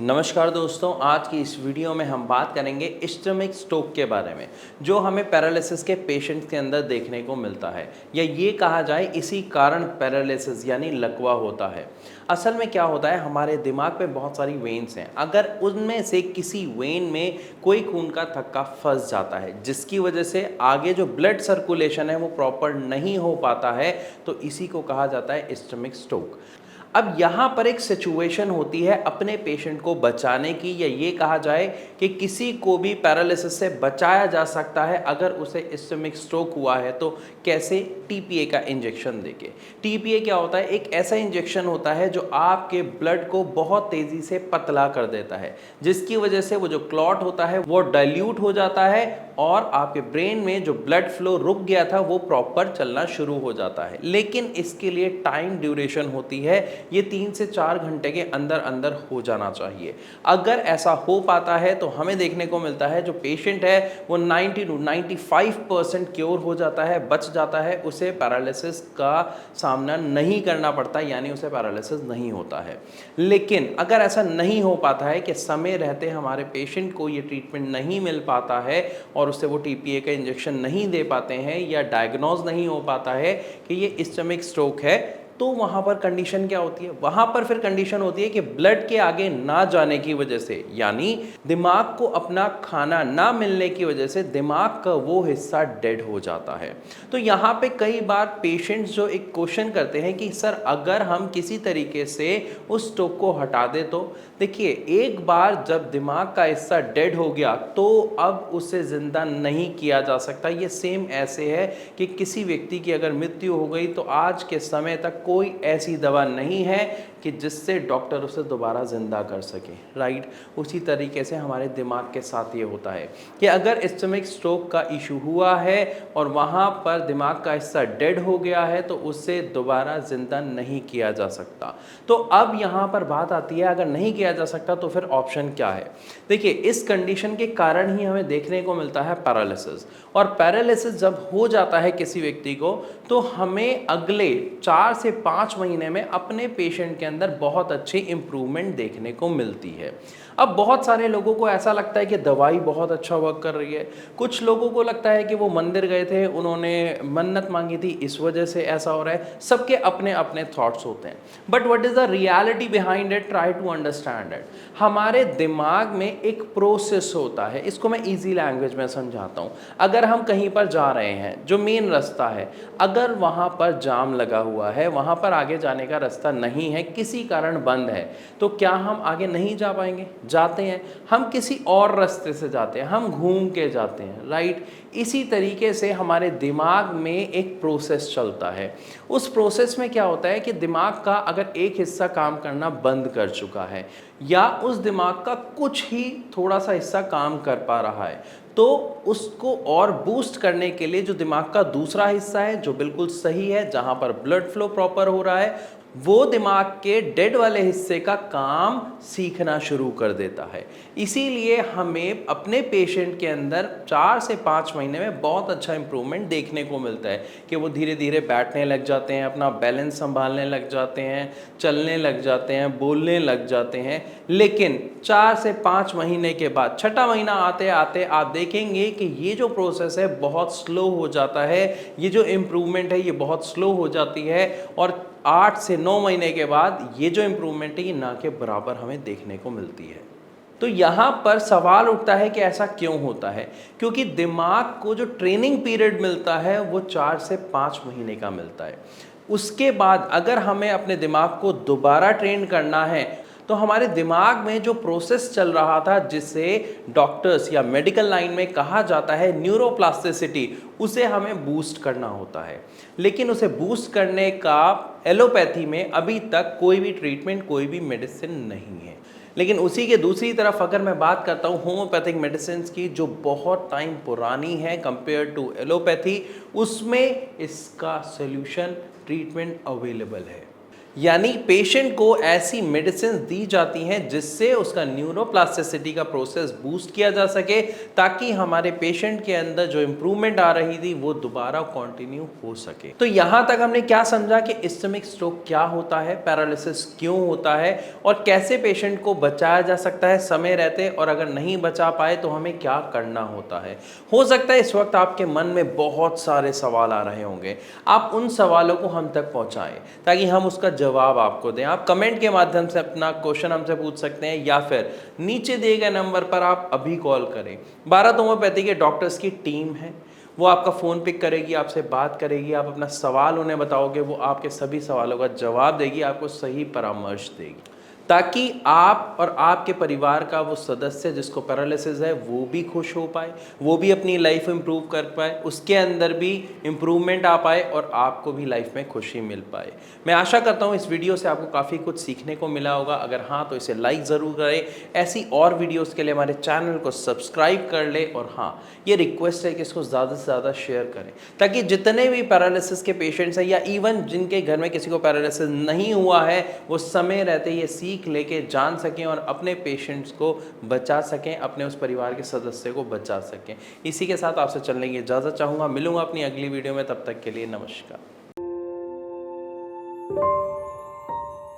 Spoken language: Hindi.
नमस्कार दोस्तों, आज की इस वीडियो में हम बात करेंगे इस्चेमिक स्ट्रोक के बारे में जो हमें पैरालिसिस के पेशेंट के अंदर देखने को मिलता है या ये कहा जाए इसी कारण पैरालिसिस यानी लकवा होता है। असल में क्या होता है, हमारे दिमाग पे बहुत सारी वेन्स हैं। अगर उनमें से किसी वेन में कोई खून का थक्का फंस जाता है जिसकी वजह से आगे जो ब्लड सर्कुलेशन है वो प्रॉपर नहीं हो पाता है, तो इसी को कहा जाता है इस्चेमिक स्ट्रोक। अब यहाँ पर एक सिचुएशन होती है अपने पेशेंट को बचाने की, या ये कहा जाए कि किसी को भी पैरालिसिस से बचाया जा सकता है अगर उसे इस्चेमिक स्ट्रोक हुआ है। तो कैसे? टीपीए का इंजेक्शन देके। टीपीए क्या होता है? एक ऐसा इंजेक्शन होता है जो आपके ब्लड को बहुत तेज़ी से पतला कर देता है, जिसकी वजह से वो जो क्लॉट होता है वो डाइल्यूट हो जाता है और आपके ब्रेन में जो ब्लड फ्लो रुक गया था वो प्रॉपर चलना शुरू हो जाता है। लेकिन इसके लिए टाइम ड्यूरेशन होती है, ये 3 से 4 घंटे के अंदर अंदर हो जाना चाहिए। अगर ऐसा हो पाता है तो हमें देखने को मिलता है जो पेशेंट है वो 90 to 95% क्योर हो जाता है, बच जाता है, उसे पैरालिसिस का सामना नहीं करना पड़ता, यानी उसे पैरालिसिस नहीं होता है। लेकिन अगर ऐसा नहीं हो पाता है कि समय रहते हमारे पेशेंट को ये ट्रीटमेंट नहीं मिल पाता है और उससे वो टीपीए का इंजेक्शन नहीं दे पाते हैं या डायग्नोज नहीं हो पाता है कि ये इस्चेमिक स्ट्रोक है, तो वहाँ पर कंडीशन क्या होती है? वहाँ पर फिर कंडीशन होती है कि ब्लड के आगे ना जाने की वजह से, यानी दिमाग को अपना खाना ना मिलने की वजह से दिमाग का वो हिस्सा डेड हो जाता है। तो यहाँ पे कई बार पेशेंट्स जो एक क्वेश्चन करते हैं कि सर अगर हम किसी तरीके से उस स्ट्रोक को हटा दे तो देखिए, एक बार जब दिमाग का हिस्सा डेड हो गया तो अब उसे ज़िंदा नहीं किया जा सकता। ये सेम ऐसे है कि किसी व्यक्ति की अगर मृत्यु हो गई तो आज के समय तक कोई ऐसी दवा नहीं है कि जिससे डॉक्टर उसे दोबारा ज़िंदा कर सके, राइट। उसी तरीके से हमारे दिमाग के साथ ये होता है कि अगर इस्चेमिक स्ट्रोक का इशू हुआ है और वहाँ पर दिमाग का हिस्सा डेड हो गया है तो उससे दोबारा ज़िंदा नहीं किया जा सकता। तो अब यहाँ पर बात आती है, अगर नहीं किया जा सकता तो फिर ऑप्शन क्या है? देखिए, इस कंडीशन के कारण ही हमें देखने को मिलता है पैरालिसिस। और पैरालिसिस जब हो जाता है किसी व्यक्ति को तो हमें अगले 4 से 5 महीने में अपने पेशेंट के अंदर बहुत अच्छी इम्प्रूवमेंट देखने को मिलती है। अब बहुत सारे लोगों को ऐसा लगता है कि दवाई बहुत अच्छा वर्क कर रही है, कुछ लोगों को लगता है कि वो मंदिर गए थे, उन्होंने मन्नत मांगी थी, इस वजह से ऐसा हो रहा है। सबके अपने अपने थॉट्स होते हैं, but what is the reality behind it? Try to understand it. हमारे दिमाग में एक प्रोसेस होता है, इसको मैं ईजी लैंग्वेज में समझाता हूँ। अगर हम कहीं पर जा रहे हैं, जो मेन रास्ता है, अगर वहाँ पर जाम लगा हुआ है, वहाँ पर आगे जाने का रास्ता नहीं है, किसी कारण बंद है, तो क्या हम आगे नहीं जा पाएंगे? जाते हैं, हम किसी और रास्ते से जाते हैं, हम घूम के जाते हैं, राइट। इसी तरीके से हमारे दिमाग में एक प्रोसेस चलता है। उस प्रोसेस में क्या होता है कि दिमाग का अगर एक हिस्सा काम करना बंद कर चुका है या उस दिमाग का कुछ ही थोड़ा सा हिस्सा काम कर पा रहा है, तो उसको और बूस्ट करने के लिए जो दिमाग का दूसरा हिस्सा है जो बिल्कुल सही है, जहाँ पर ब्लड फ्लो प्रॉपर हो रहा है, वो दिमाग के डेड वाले हिस्से का काम सीखना शुरू कर देता है। इसीलिए हमें अपने पेशेंट के अंदर 4 से 5 महीने में बहुत अच्छा इंप्रूवमेंट देखने को मिलता है कि वो धीरे धीरे बैठने लग जाते हैं, अपना बैलेंस संभालने लग जाते हैं, चलने लग जाते हैं, बोलने लग जाते हैं। लेकिन 4 से 5 महीने के बाद 6ठा महीना आते आते आप देखेंगे कि ये जो प्रोसेस है बहुत स्लो हो जाता है, ये जो इम्प्रूवमेंट है ये बहुत स्लो हो जाती है और 8 से 9 महीने के बाद ये जो इम्प्रूवमेंट है ये ना के बराबर हमें देखने को मिलती है। तो यहाँ पर सवाल उठता है कि ऐसा क्यों होता है? क्योंकि दिमाग को जो ट्रेनिंग पीरियड मिलता है वो 4 से 5 महीने का मिलता है। उसके बाद अगर हमें अपने दिमाग को दोबारा ट्रेन करना है तो हमारे दिमाग में जो प्रोसेस चल रहा था, जिसे डॉक्टर्स या मेडिकल लाइन में कहा जाता है न्यूरोप्लास्टिसिटी, उसे हमें बूस्ट करना होता है। लेकिन उसे बूस्ट करने का एलोपैथी में अभी तक कोई भी ट्रीटमेंट, कोई भी मेडिसिन नहीं है। लेकिन उसी के दूसरी तरफ अगर मैं बात करता हूँ होम्योपैथिक मेडिसिन की, जो बहुत टाइम पुरानी है कंपेयर टू एलोपैथी, उसमें इसका सोल्यूशन ट्रीटमेंट अवेलेबल है। यानी पेशेंट को ऐसी मेडिसिन दी जाती हैं जिससे उसका न्यूरोप्लास्टिसिटी का प्रोसेस बूस्ट किया जा सके, ताकि हमारे पेशेंट के अंदर जो इंप्रूवमेंट आ रही थी वो दोबारा कंटिन्यू हो सके। तो यहाँ तक हमने क्या समझा कि इस्केमिक स्ट्रोक क्या होता है, पैरालिसिस क्यों होता है और कैसे पेशेंट को बचाया जा सकता है समय रहते, और अगर नहीं बचा पाए तो हमें क्या करना होता है। हो सकता है इस वक्त आपके मन में बहुत सारे सवाल आ रहे होंगे, आप उन सवालों को हम तक पहुँचाएँ ताकि हम उसका जवाब आपको दें। आप कमेंट के माध्यम से अपना क्वेश्चन हमसे पूछ सकते हैं या फिर नीचे दिए गए नंबर पर आप अभी कॉल करें। भारत होम्योपैथी के डॉक्टर्स की टीम है, वो आपका फ़ोन पिक करेगी, आपसे बात करेगी, आप अपना सवाल उन्हें बताओगे, वो आपके सभी सवालों का जवाब देगी, आपको सही परामर्श देगी, ताकि आप और आपके परिवार का वो सदस्य जिसको पैरालिसिस है वो भी खुश हो पाए, वो भी अपनी लाइफ इम्प्रूव कर पाए, उसके अंदर भी इम्प्रूवमेंट आ पाए और आपको भी लाइफ में खुशी मिल पाए। मैं आशा करता हूँ इस वीडियो से आपको काफ़ी कुछ सीखने को मिला होगा। अगर हाँ तो इसे लाइक ज़रूर करें। ऐसी और वीडियोज़ के लिए हमारे चैनल को सब्सक्राइब कर ले, और हाँ ये रिक्वेस्ट है कि इसको ज़्यादा से ज़्यादा शेयर करें, ताकि जितने भी पैरालिसिस के पेशेंट्स हैं या इवन जिनके घर में किसी को पैरालिसिस नहीं हुआ है वो समय रहते ये सीख लेके जान सकें और अपने पेशेंट्स को बचा सकें, अपने उस परिवार के सदस्य को बचा सकें। इसी के साथ आपसे चलने की इजाज़त चाहूँगा। मिलूंगा अपनी अगली वीडियो में, तब तक के लिए नमस्कार।